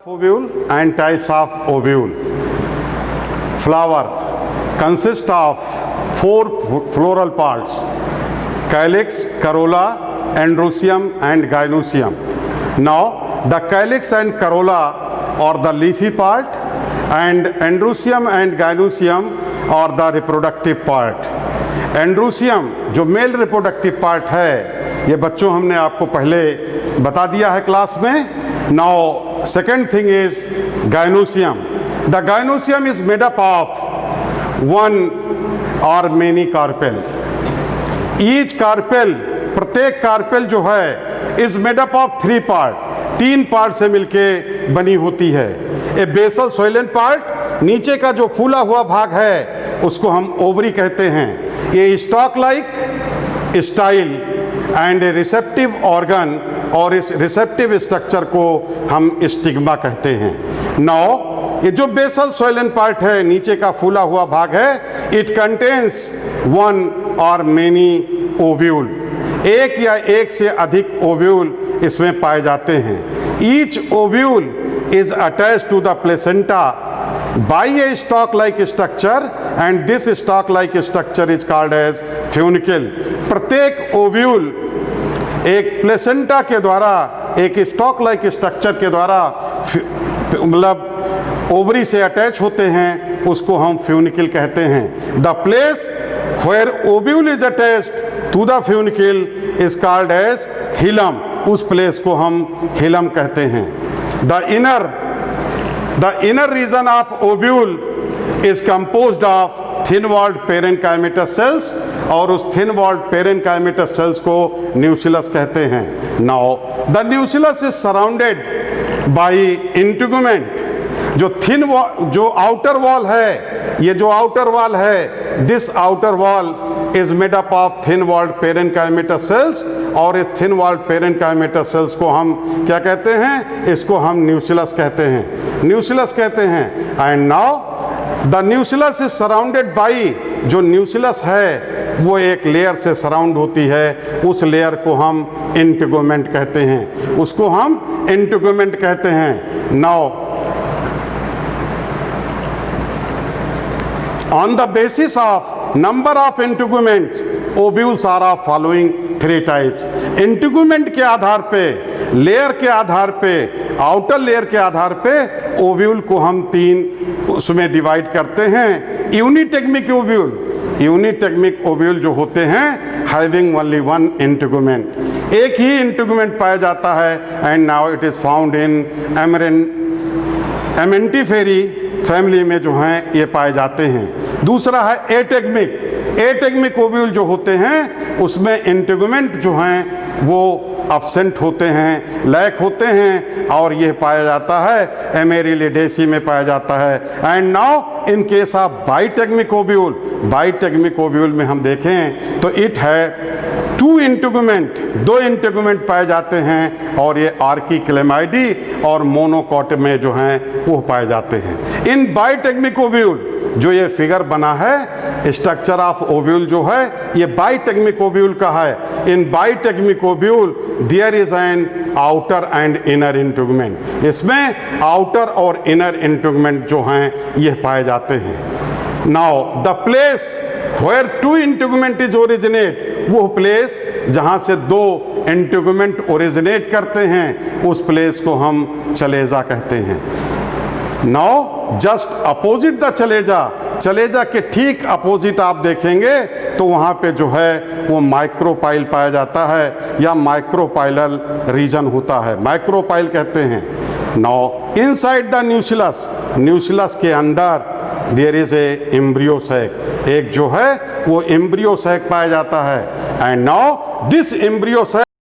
Ovule and types of ovule. Flower consists of four floral parts: calyx, corolla, androecium and gynoecium. Now the calyx and corolla are the leafy part and androecium and gynoecium are the reproductive part. Androecium जो male reproductive part है, ये बच्चों हमने आपको पहले बता दिया है क्लास में. Now second thing is gynoecium. The gynoecium is made up of one or many carpel. Each carpel, प्रत्येक कार्पेल जो है is made up of three part, तीन पार्ट से मिलके बनी होती है. ए बेसल सोइलन पार्ट, नीचे का जो फूला हुआ भाग है उसको हम ओवरी कहते हैं. ये stock like style and A receptive organ और इस रिसेप्टिव स्ट्रक्चर को हम स्टिग्मा कहते हैं. नाउ ये जो बेसल सोइलन पार्ट है, नीचे का फूला हुआ भाग है, इट कंटेन्स वन और मेनी ओव्यूल. एक या एक से अधिक ओव्यूल इसमें पाए जाते हैं. Each ovule is attached to the placenta by a stalk like structure and this stalk like structure is called as funicle. प्रत्येक ओव्यूल एक प्लेसेंटा के द्वारा, एक स्टॉक लाइक स्ट्रक्चर के द्वारा मतलब ओवरी से अटैच होते हैं, उसको हम फ्यूनिकल कहते हैं. The place where ovule is attached to the funicle is called as hilum. उस प्लेस को हम हिलम कहते हैं. The inner region of ovule is composed of thin-walled parenchymatous cells और उस thin-walled parenchymatous cells को nucellus कहते हैं. Now the nucellus is surrounded by integument. जो outer wall है, ये जो outer wall है, this outer wall is made up of thin-walled parenchymatous cells और इस thin-walled parenchymatous cells को हम क्या कहते हैं? इसको हम nucellus कहते हैं. न्यूसिलस कहते हैं. And now the न्यूसिलस is surrounded by, जो न्यूसिलस है वो एक लेयर से सराउंड होती है, उस लेयर को हम इंटीगुमेंट कहते हैं, उसको हम इंटीगुमेंट कहते हैं. Now on the basis of number of integuments ovules are of following three types. Integument के आधार पे, लेयर के आधार पे, आउटर लेयर के आधार पे ओव्यूल को हम तीन उसमें डिवाइड करते हैं. यूनिटेगमिक ओव्यूल, यूनिटेगमिक ओव्यूल जो होते हैं हैविंग ओनली वन इंटीगुमेंट, एक ही इंटीगुमेंट पाया जाता है. And now it is found in amentiferae family में जो हैं ये पाए जाते हैं. दूसरा है एटेगमिक. एटेगमिक ओव्यूल जो होते हैं उसमें इंटीगुमेंट जो हैं वो एब्सेंट होते हैं, लैक होते हैं, और ये पाया जाता है एमेरिलिडेसी में पाया जाता है. And now in case of bitegmic ovule, bitegmic ovule में हम देखें तो इट है टू इंटीगुमेंट, दो इंटीगुमेंट पाए जाते हैं और ये आर्की क्लेमाइडी और मोनोकॉट में जो हैं वो पाए जाते हैं. इन बाइटेगमिक ओव्यूल जो ये फिगर बना है, स्ट्रक्चर ऑफ ओव्यूल जो है ये बाइटेगमिक ओव्यूल का है. In bitegmic ovule there is an outer and inner integument. इसमें आउटर और इनर इंटीगुमेंट जो हैं ये पाए जाते हैं. Now the place where two integument is originate, वो प्लेस जहाँ से दो इंटीगुमेंट ओरिजिनेट करते हैं उस प्लेस को हम चलेजा कहते हैं. नाउ जस्ट अपोजिट द चलेजा, चलेजा के ठीक अपोजिट आप देखेंगे तो वहाँ पे जो है वो माइक्रोपाइल पाया जाता है या माइक्रोपाइलल रीजन होता है, माइक्रोपाइल कहते हैं. Now inside the nucellus, nucellus के अंदर there is a embryo sac, एक जो है वो एम्ब्रियो सैक पाया जाता है. And now this embryo sac